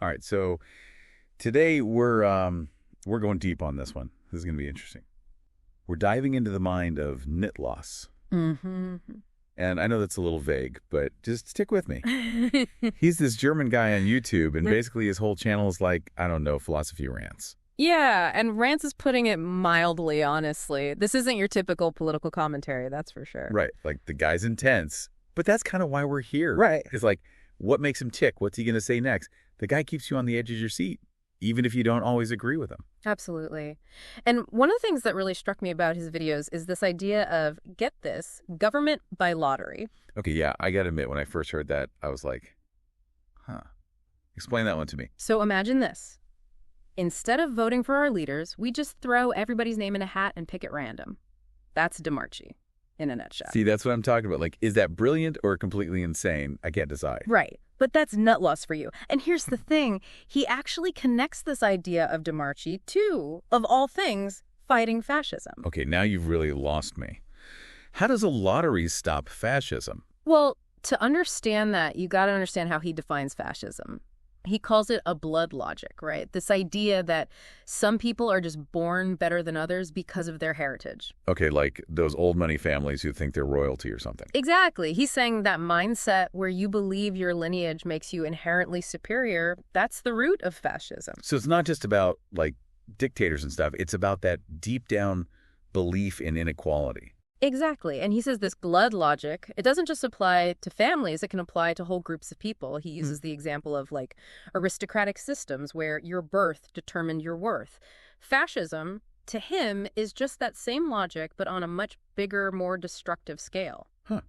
All right, so today we're going deep on this one. This is going to be interesting. We're diving into the mind of Nutt Los. Mm-hmm. And I know that's a little vague, but just stick with me. He's this German guy on YouTube, and basically his whole channel is like, I don't know, philosophy rants. Yeah, and Rance is putting it mildly, honestly. This isn't your typical political commentary, that's for sure. Right, like the guy's intense, but that's kind of why we're here. Right. It's like, what makes him tick? What's he going to say next? The guy keeps you on the edge of your seat, even if you don't always agree with him. Absolutely. And one of the things that really struck me about his videos is this idea of, get this, government by lottery. Okay, yeah, I got to admit, when I first heard that, I was like, huh. Explain that one to me. So imagine this. Instead of voting for our leaders, we just throw everybody's name in a hat and pick at random. That's Demarie, in a nutshell. See, that's what I'm talking about. Like, is that brilliant or completely insane? I can't decide. Right. But that's Nutt Los for you. And here's the thing. He actually connects this idea of Demarie to, of all things, fighting fascism. Okay, now you've really lost me. How does a lottery stop fascism? Well, to understand that, you got to understand how he defines fascism. He calls it a blood logic, right? This idea that some people are just born better than others because of their heritage. Okay, like those old money families who think they're royalty or something. Exactly. He's saying that mindset where you believe your lineage makes you inherently superior, that's the root of fascism. So it's not just about, like, dictators and stuff. It's about that deep down belief in inequality. Exactly. And he says this blood logic, it doesn't just apply to families, it can apply to whole groups of people. He uses the example of like aristocratic systems where your birth determined your worth. Fascism, to him, is just that same logic, but on a much bigger, more destructive scale. Huh.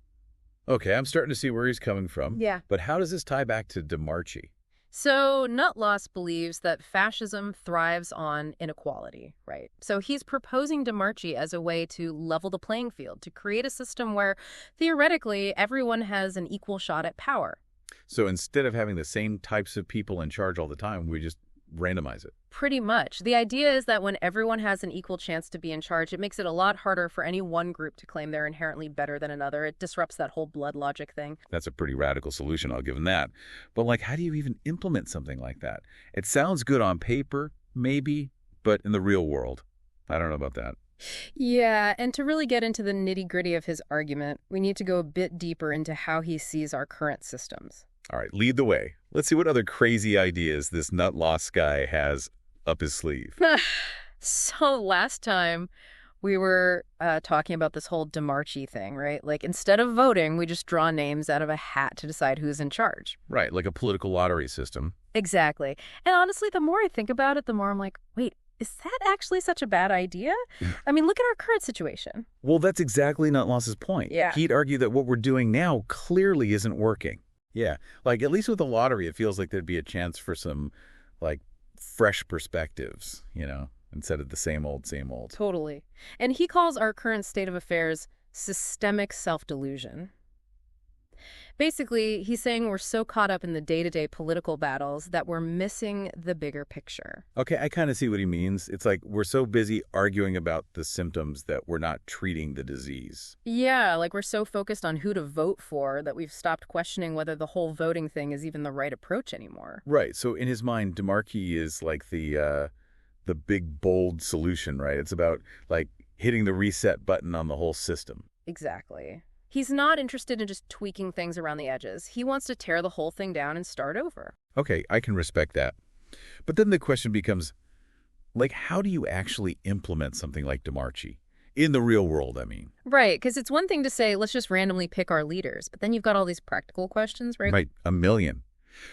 Okay, I'm starting to see where he's coming from. Yeah. But how does this tie back to Demarie? So Nutt Los believes that fascism thrives on inequality, right? So he's proposing Demarie as a way to level the playing field, to create a system where, theoretically, everyone has an equal shot at power. So instead of having the same types of people in charge all the time, we just randomize it. Pretty much. The idea is that when everyone has an equal chance to be in charge, it makes it a lot harder for any one group to claim they're inherently better than another. It disrupts that whole blood logic thing. That's a pretty radical solution, I'll give him that. But, like, how do you even implement something like that? It sounds good on paper, maybe, but in the real world, I don't know about that. Yeah, and to really get into the nitty-gritty of his argument, we need to go a bit deeper into how he sees our current systems. All right, lead the way. Let's see what other crazy ideas this Nutt Los guy has up his sleeve. So last time we were talking about this whole Demarie thing, right? Like, instead of voting, we just draw names out of a hat to decide who's in charge. Right, like a political lottery system. Exactly. And honestly, the more I think about it, the more I'm like, wait, is that actually such a bad idea? I mean, look at our current situation. Well, that's exactly Nutt Los's point. Yeah. He'd argue that what we're doing now clearly isn't working. Yeah, like at least with the lottery, it feels like there'd be a chance for some, like, fresh perspectives, you know, instead of the same old, same old. Totally. And he calls our current state of affairs systemic self-delusion. Basically, he's saying we're so caught up in the day-to-day political battles that we're missing the bigger picture. Okay, I kind of see what he means. It's like we're so busy arguing about the symptoms that we're not treating the disease. Yeah, like we're so focused on who to vote for that we've stopped questioning whether the whole voting thing is even the right approach anymore. Right, so in his mind, Demarie is like the big, bold solution, right? It's about, like, hitting the reset button on the whole system. Exactly. He's not interested in just tweaking things around the edges. He wants to tear the whole thing down and start over. Okay, I can respect that. But then the question becomes, like, how do you actually implement something like Demarie? In the real world, I mean. Right, because it's one thing to say, let's just randomly pick our leaders. But then you've got all these practical questions, right? Right, a million.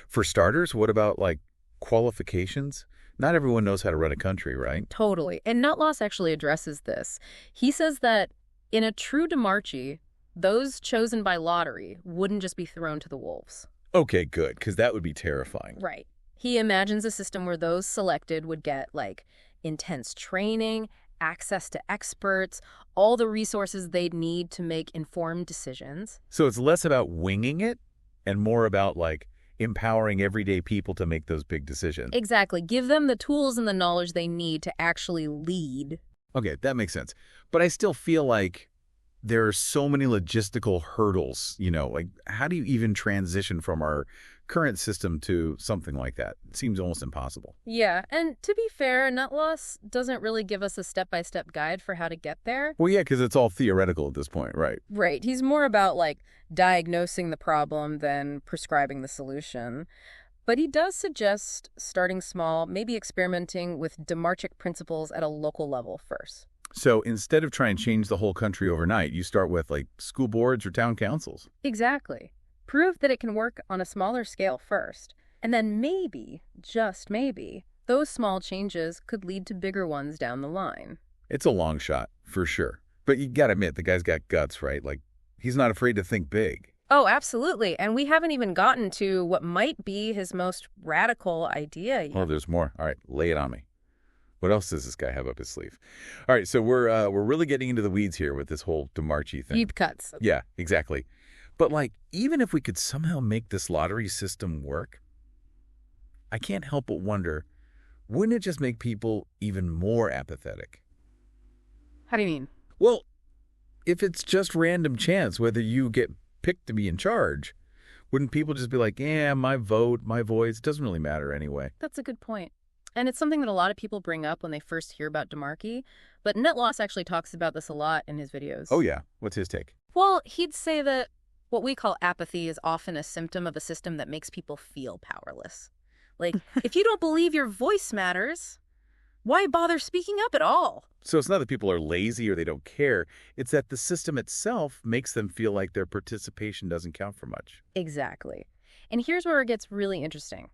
For starters, what about, like, qualifications? Not everyone knows how to run a country, right? Totally. And Nutt Los actually addresses this. He says that in a true Demarie, those chosen by lottery wouldn't just be thrown to the wolves. Okay, good, because that would be terrifying. Right. He imagines a system where those selected would get, like, intense training, access to experts, all the resources they'd need to make informed decisions. So it's less about winging it and more about, like, empowering everyday people to make those big decisions. Exactly. Give them the tools and the knowledge they need to actually lead. Okay, that makes sense. But I still feel like there are so many logistical hurdles, you know, like how do you even transition from our current system to something like that. It seems almost impossible. Yeah, and to be fair, Nutt Los doesn't really give us a step-by-step guide for how to get there. Well, yeah, because it's all theoretical at this point, right? Right. He's more about, like, diagnosing the problem than prescribing the solution. But he does suggest starting small, maybe experimenting with demarchic principles at a local level first. So instead of trying to change the whole country overnight, you start with, like, school boards or town councils. Exactly. Prove that it can work on a smaller scale first. And then maybe, just maybe, those small changes could lead to bigger ones down the line. It's a long shot, for sure. But you gotta admit, the guy's got guts, right? Like, he's not afraid to think big. Oh, absolutely. And we haven't even gotten to what might be his most radical idea yet. Oh, there's more. All right, lay it on me. What else does this guy have up his sleeve? All right, so we're really getting into the weeds here with this whole Demarie thing. Deep cuts. Yeah, exactly. But, like, even if we could somehow make this lottery system work, I can't help but wonder, wouldn't it just make people even more apathetic? How do you mean? Well, if it's just random chance whether you get picked to be in charge, wouldn't people just be like, yeah, my vote, my voice, doesn't really matter anyway? That's a good point. And it's something that a lot of people bring up when they first hear about Demarie, but Nutt Los actually talks about this a lot in his videos. Oh, yeah. What's his take? Well, he'd say that what we call apathy is often a symptom of a system that makes people feel powerless. Like, if you don't believe your voice matters, why bother speaking up at all? So it's not that people are lazy or they don't care. It's that the system itself makes them feel like their participation doesn't count for much. Exactly. And here's where it gets really interesting.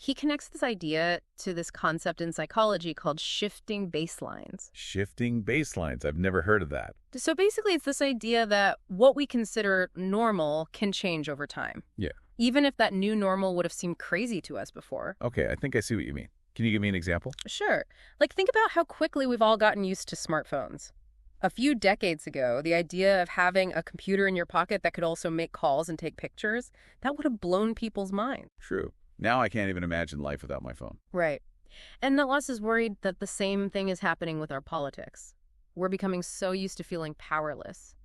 He connects this idea to this concept in psychology called shifting baselines. Shifting baselines. I've never heard of that. So basically, it's this idea that what we consider normal can change over time. Yeah. Even if that new normal would have seemed crazy to us before. Okay, I think I see what you mean. Can you give me an example? Sure. Like, think about how quickly we've all gotten used to smartphones. A few decades ago, the idea of having a computer in your pocket that could also make calls and take pictures, that would have blown people's minds. True. Now I can't even imagine life without my phone. Right. And Nutt Los is worried that the same thing is happening with our politics. We're becoming so used to feeling powerless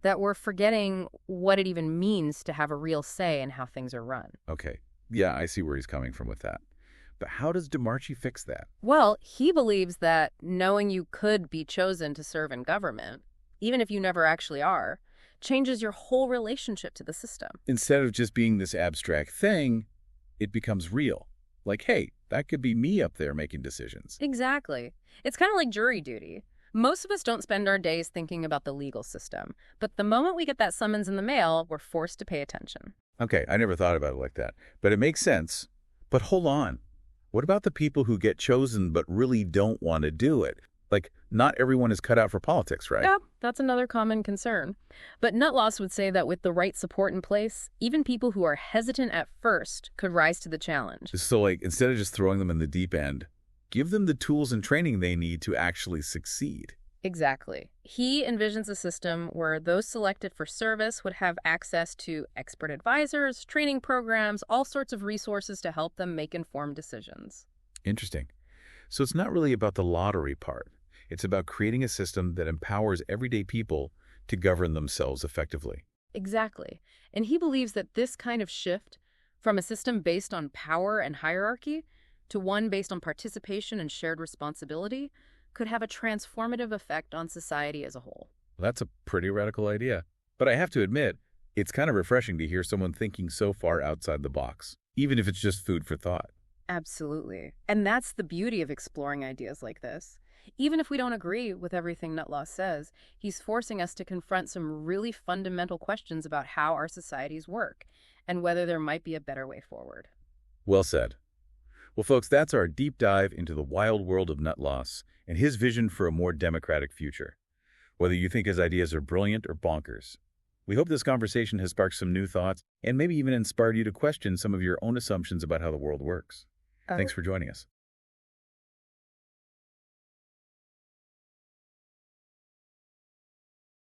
that we're forgetting what it even means to have a real say in how things are run. Okay. Yeah, I see where he's coming from with that. But how does Demarie fix that? Well, he believes that knowing you could be chosen to serve in government, even if you never actually are, changes your whole relationship to the system. Instead of just being this abstract thing, it becomes real. Like, hey, that could be me up there making decisions. Exactly. It's kind of like jury duty. Most of us don't spend our days thinking about the legal system, but the moment we get that summons in the mail, we're forced to pay attention. Okay, I never thought about it like that. But it makes sense. But hold on. What about the people who get chosen but really don't want to do it? Like, not everyone is cut out for politics, right? Yeah, that's another common concern. But Nutt Los would say that with the right support in place, even people who are hesitant at first could rise to the challenge. So, like, instead of just throwing them in the deep end, give them the tools and training they need to actually succeed. Exactly. He envisions a system where those selected for service would have access to expert advisors, training programs, all sorts of resources to help them make informed decisions. Interesting. So it's not really about the lottery part. It's about creating a system that empowers everyday people to govern themselves effectively. Exactly. And he believes that this kind of shift from a system based on power and hierarchy to one based on participation and shared responsibility could have a transformative effect on society as a whole. Well, that's a pretty radical idea. But I have to admit, it's kind of refreshing to hear someone thinking so far outside the box, even if it's just food for thought. Absolutely. And that's the beauty of exploring ideas like this. Even if we don't agree with everything Nutt Los says, he's forcing us to confront some really fundamental questions about how our societies work and whether there might be a better way forward. Well said. Well, folks, that's our deep dive into the wild world of Nutt Los and his vision for a more democratic future. Whether you think his ideas are brilliant or bonkers, we hope this conversation has sparked some new thoughts and maybe even inspired you to question some of your own assumptions about how the world works. Thanks for joining us.